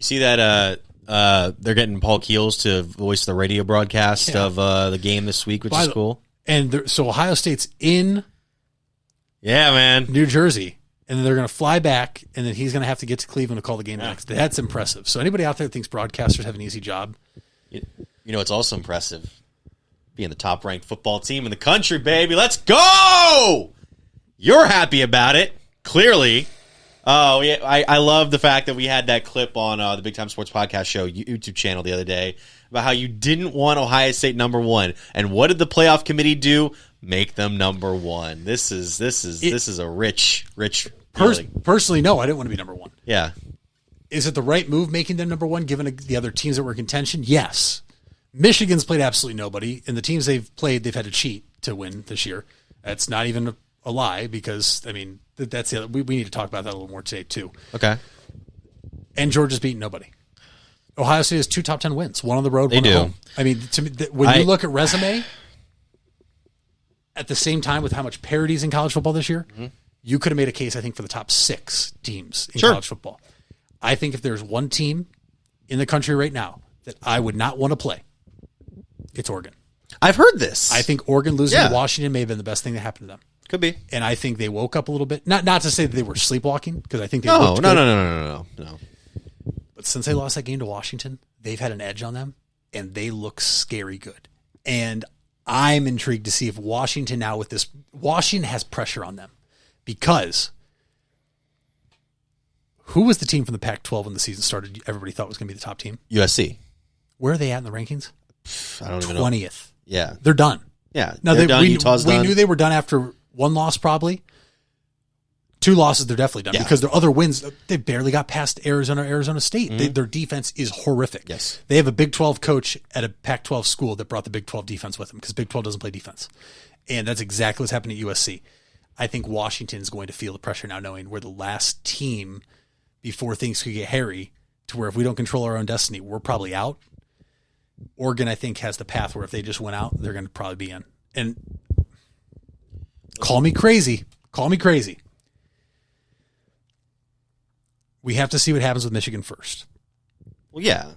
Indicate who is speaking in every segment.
Speaker 1: You see that they're getting Paul Keels to voice the radio broadcast of the game this week, which is cool.
Speaker 2: And so Ohio State's in New Jersey, and then they're going to fly back, and then he's going to have to get to Cleveland to call the game next. That's impressive. So anybody out there that thinks broadcasters have an easy job?
Speaker 1: You know, it's also impressive being the top-ranked football team in the country, baby. Let's go! You're happy about it, clearly. Oh, yeah, I love the fact that we had that clip on the Big Time Sports Podcast Show YouTube channel the other day about how you didn't want Ohio State number one, and what did the playoff committee do? Make them number one. This is a rich feeling.
Speaker 2: Personally, no, I didn't want to be number one.
Speaker 1: Yeah.
Speaker 2: Is it the right move making them number one given the other teams that were in contention? Yes. Michigan's played absolutely nobody, and the teams they've played, they've had to cheat to win this year. That's not even a lie because, I mean, that's the other, we need to talk about that a little more today too.
Speaker 1: Okay.
Speaker 2: And Georgia's beaten nobody. Ohio State has 2 top 10 wins, one on the road,
Speaker 1: one
Speaker 2: at
Speaker 1: do.
Speaker 2: home. I mean, to me, when you look at resume, at the same time with how much parity's in college football this year, you could have made a case, I think, for the top 6 teams in college football. I think if there's one team in the country right now that I would not want to play, it's Oregon.
Speaker 1: I've heard this.
Speaker 2: I think Oregon losing to Washington may have been the best thing that happened to them.
Speaker 1: Could be.
Speaker 2: And I think they woke up a little bit. Not to say that they were sleepwalking, because I think they
Speaker 1: No.
Speaker 2: But since they lost that game to Washington, they've had an edge on them, and they look scary good. And I'm intrigued to see if Washington now with this, Washington has pressure on them because who was the team from the Pac-12 when the season started? Everybody thought was going to be the top team.
Speaker 1: USC.
Speaker 2: Where are they at in the rankings?
Speaker 1: I don't even know.
Speaker 2: 20th.
Speaker 1: Yeah,
Speaker 2: they're done.
Speaker 1: Yeah,
Speaker 2: now
Speaker 1: they're done. Utah's done.
Speaker 2: We knew they were done after 1 loss, probably. 2 losses, they're definitely done because their other wins, they barely got past Arizona State. Their defense is horrific.
Speaker 1: Yes.
Speaker 2: They have a Big 12 coach at a Pac-12 school that brought the Big 12 defense with them because Big 12 doesn't play defense. And that's exactly what's happening at USC. I think Washington's going to feel the pressure now knowing we're the last team before things could get hairy to where if we don't control our own destiny, we're probably out. Oregon, I think, has the path where if they just went out, they're going to probably be in. And call me crazy. We have to see what happens with Michigan first.
Speaker 1: Well, yeah.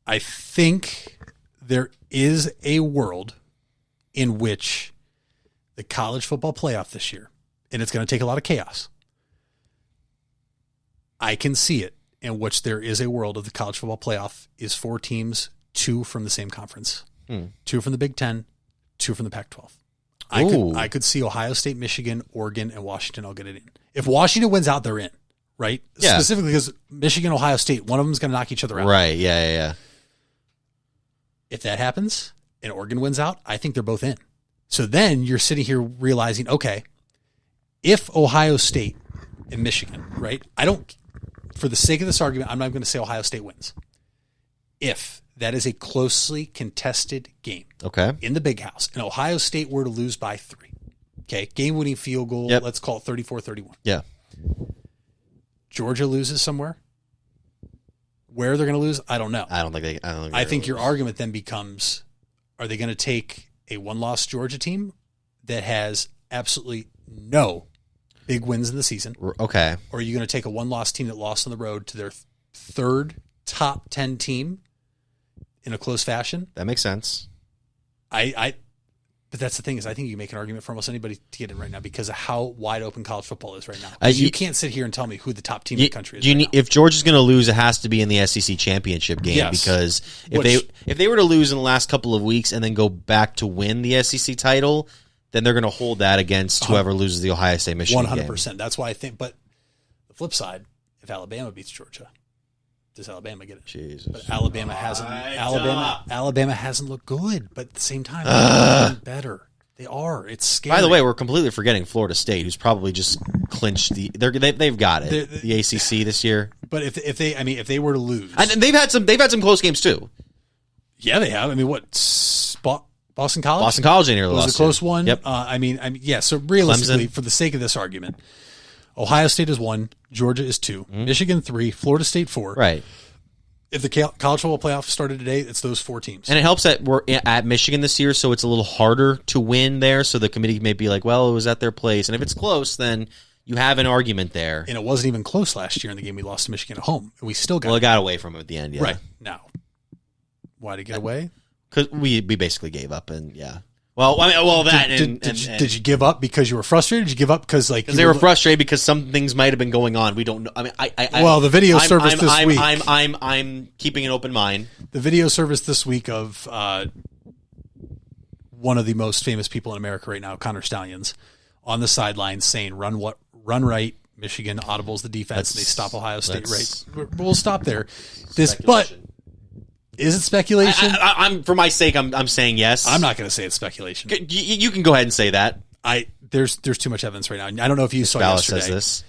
Speaker 2: I think there is a world in which the college football playoff this year, and it's going to take a lot of chaos. I can see it in which there is a world of the college football playoff is 4 teams, 2 from the same conference, 2 from the Big 10, 2 from the Pac-12. I could see Ohio State, Michigan, Oregon, and Washington all get it in. If Washington wins out, they're in. Right?
Speaker 1: Yeah.
Speaker 2: Specifically because Michigan, Ohio State, one of them is going to knock each other out.
Speaker 1: Right. Yeah.
Speaker 2: If that happens and Oregon wins out, I think they're both in. So then you're sitting here realizing, okay, if Ohio State and Michigan, right? For the sake of this argument, I'm not going to say Ohio State wins. If that is a closely contested game in the Big House and Ohio State were to lose by 3, okay, game-winning field goal, let's call it 34-31.
Speaker 1: Yeah.
Speaker 2: Georgia loses somewhere. Where they're going to lose, I don't know. I think your argument then becomes: are they going to take a 1-loss Georgia team that has absolutely no big wins in the season?
Speaker 1: Okay.
Speaker 2: Or are you going to take a 1-loss team that lost on the road to their 3rd top 10 team in a close fashion?
Speaker 1: That makes sense.
Speaker 2: But that's the thing is I think you can make an argument for almost anybody to get in right now because of how wide open college football is right now. You can't sit here and tell me who the top team in the country is.
Speaker 1: If Georgia's going to lose, it has to be in the SEC championship game because if they were to lose in the last couple of weeks and then go back to win the SEC title, then they're going to hold that against whoever loses the Ohio State Michigan
Speaker 2: 100%.
Speaker 1: game.
Speaker 2: That's why I think. But the flip side, if Alabama beats Georgia, does Alabama get it?
Speaker 1: Jesus.
Speaker 2: But Alabama hasn't. Alabama hasn't looked good, but at the same time, they're getting better. They are. It's scary.
Speaker 1: By the way, we're completely forgetting Florida State, who's probably just clinched they've got it. The ACC this year.
Speaker 2: But if they were to lose,
Speaker 1: and they've had some close games too.
Speaker 2: Yeah, they have. I mean, what Boston College?
Speaker 1: Boston College nearly lost.
Speaker 2: Was a close one.
Speaker 1: Yep.
Speaker 2: So realistically,
Speaker 1: Clemson.
Speaker 2: for the sake of this argument, Ohio State is 1, Georgia is 2, Michigan 3, Florida State 4.
Speaker 1: Right.
Speaker 2: If the college football playoff started today, it's those 4 teams.
Speaker 1: And it helps that we're at Michigan this year, so it's a little harder to win there. So the committee may be like, well, it was at their place. And if it's close, then you have an argument there.
Speaker 2: And it wasn't even close last year in the game we lost to Michigan at home. And we still got
Speaker 1: Well, it got away from him at the end, yeah.
Speaker 2: Right. Now, why did it get away?
Speaker 1: Because we basically gave up, and yeah. Well, I mean, that
Speaker 2: did you give up because you were frustrated? Did you give up because
Speaker 1: they were frustrated because some things might have been going on? We don't know. I mean,
Speaker 2: well, the video surfaced this week.
Speaker 1: I'm keeping an open mind.
Speaker 2: The video surfaced this week of one of the most famous people in America right now, Connor Stallions, on the sidelines saying, "Run right." Michigan audibles the defense. They stop Ohio State. Right. We'll stop there. But is it speculation?
Speaker 1: I'm for my sake. I'm saying yes.
Speaker 2: I'm not going to say it's speculation.
Speaker 1: You can go ahead and say that.
Speaker 2: There's too much evidence right now. I don't know if you saw yesterday.
Speaker 1: Says this.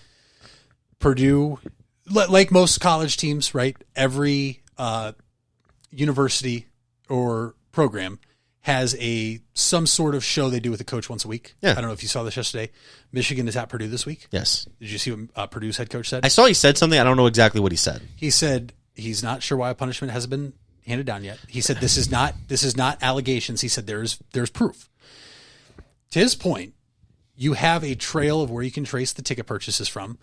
Speaker 2: Purdue, like most college teams, right? Every university or program has some sort of show they do with the coach once a week.
Speaker 1: Yeah.
Speaker 2: I don't know if you saw this yesterday. Michigan is at Purdue this week.
Speaker 1: Yes.
Speaker 2: Did you see what Purdue's head coach said?
Speaker 1: I saw he said something. I don't know exactly what he said.
Speaker 2: He said he's not sure why a punishment hasn't been handed down yet. He said this is not allegations. He said there's proof. To his point, you have a trail of where you can trace the ticket purchases from.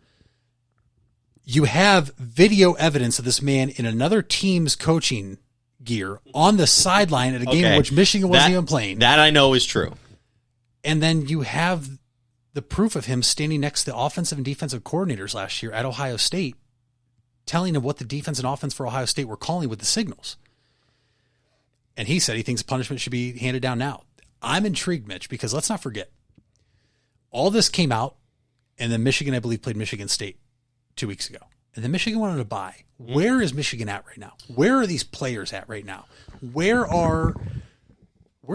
Speaker 2: You have video evidence of this man in another team's coaching gear on the sideline at a game in which Michigan wasn't even playing.
Speaker 1: That I know is true.
Speaker 2: And then you have the proof of him standing next to the offensive and defensive coordinators last year at Ohio State, telling him what the defense and offense for Ohio State were calling with the signals. And he said he thinks punishment should be handed down now. I'm intrigued, Mitch, because let's not forget, all this came out, and then Michigan, I believe, played Michigan State 2 weeks ago. And then Michigan wanted to bye. Where is Michigan at right now? Where are these players at right now? Where's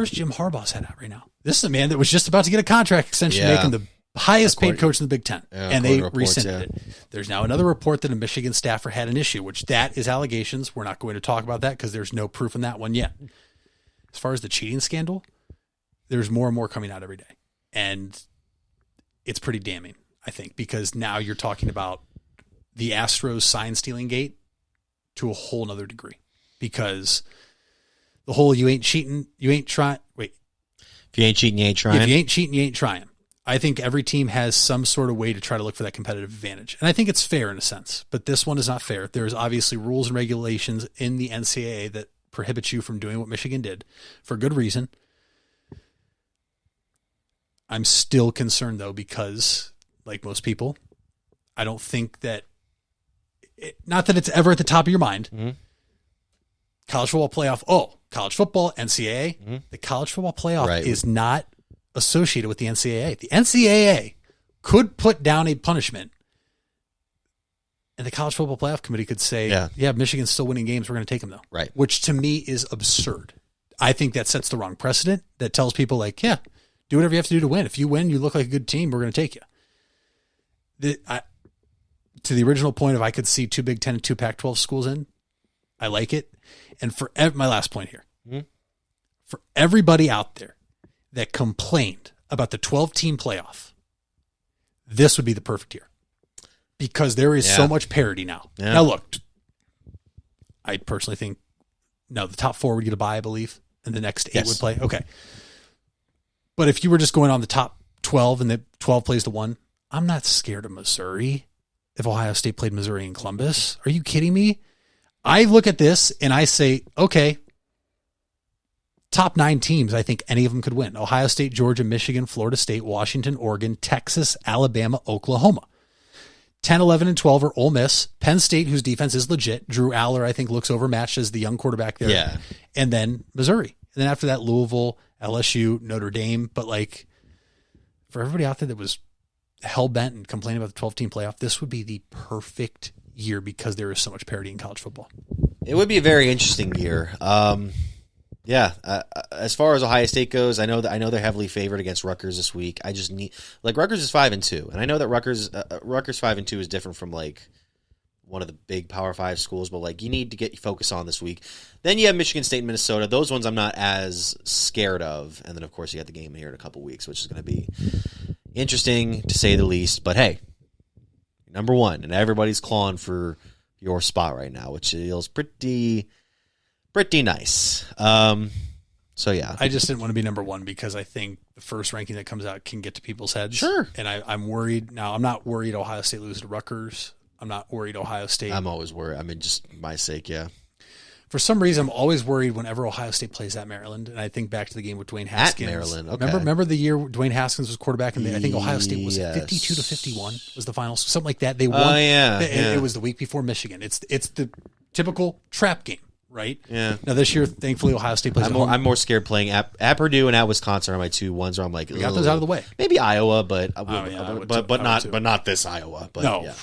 Speaker 2: Jim Harbaugh's head at right now? This is a man that was just about to get a contract extension, making the highest paid coach in the Big Ten. And they rescinded it. There's now another report that a Michigan staffer had an issue, which that is allegations. We're not going to talk about that because there's no proof in that one yet. As far as the cheating scandal, there's more and more coming out every day. And it's pretty damning, I think, because now you're talking about the Astros sign stealing gate to a whole nother degree, because the whole you ain't cheating, you ain't trying. Wait,
Speaker 1: if you ain't cheating, you ain't trying.
Speaker 2: If you ain't cheating, you ain't trying. I think every team has some sort of way to try to look for that competitive advantage. And I think it's fair in a sense, but this one is not fair. There's obviously rules and regulations in the NCAA that prohibit you from doing what Michigan did for good reason. I'm still concerned though, because like most people, I don't think that not that it's ever at the top of your mind. Mm-hmm. College football playoff. College football, NCAA. Mm-hmm. The college football playoff is not associated with the NCAA. The NCAA could put down a punishment, and the college football playoff committee could say, yeah, Michigan's still winning games. We're going to take them though.
Speaker 1: Right.
Speaker 2: Which to me is absurd. I think that sets the wrong precedent that tells people like, yeah, do whatever you have to do to win. If you win, you look like a good team, we're going to take you. To the original point of I could see 2 Big Ten and 2 Pac-12 schools in, I like it. And for my last point here, for everybody out there that complained about the 12-team playoff, this would be the perfect year, because there is so much parity now. Yeah. Now, look, I personally think, the top 4 would get a bye, I believe, and the next 8 would play. Okay. But if you were just going on the top 12 and the 12 plays the 1, I'm not scared of Missouri if Ohio State played Missouri and Columbus. Are you kidding me? I look at this and I say, okay, top 9 teams, I think any of them could win. Ohio State, Georgia, Michigan, Florida State, Washington, Oregon, Texas, Alabama, Oklahoma. 10, 11, and 12 are Ole Miss. Penn State, whose defense is legit. Drew Aller, I think, looks overmatched as the young quarterback there.
Speaker 1: Yeah.
Speaker 2: And then Missouri. And then after that, Louisville, LSU, Notre Dame. But like, for everybody out there that was hell-bent and complaining about the 12-team playoff, this would be the perfect year because there is so much parity in college football.
Speaker 1: It would be a very interesting year. As far as Ohio State goes, I know they're heavily favored against Rutgers this week. I just need, like, Rutgers is 5-2, and I know that Rutgers 5-2 is different from like one of the big Power 5 schools, but like you need to get your focus on this week. Then you have Michigan State and Minnesota. Those ones I'm not as scared of, and then of course you got the game here in a couple weeks, which is going to be interesting to say the least. But hey, number 1, and everybody's clawing for your spot right now, which feels pretty nice. So yeah,
Speaker 2: I just didn't want to be number one because I think the first ranking that comes out can get to people's heads.
Speaker 1: Sure.
Speaker 2: And I'm worried. Now, I'm not worried Ohio State loses to Rutgers. I'm not worried Ohio State.
Speaker 1: I'm always worried. I mean, just my sake, yeah.
Speaker 2: For some reason, I'm always worried whenever Ohio State plays at Maryland. And I think back to the game with Dwayne Haskins.
Speaker 1: At Maryland, okay.
Speaker 2: Remember the year Dwayne Haskins was quarterback, and I think Ohio State was
Speaker 1: Yes.
Speaker 2: 52-51 was the final, something like that. They won.
Speaker 1: Oh, yeah,
Speaker 2: It was the week before Michigan. It's the typical trap game, right?
Speaker 1: Yeah.
Speaker 2: Now this year, thankfully, Ohio State plays at home.
Speaker 1: I'm more scared playing at Purdue and at Wisconsin are my two ones where I'm like,
Speaker 2: We got those out of the way.
Speaker 1: Maybe Iowa, but
Speaker 2: yeah, I would
Speaker 1: but
Speaker 2: too.
Speaker 1: not this Iowa. But
Speaker 2: No.
Speaker 1: yeah.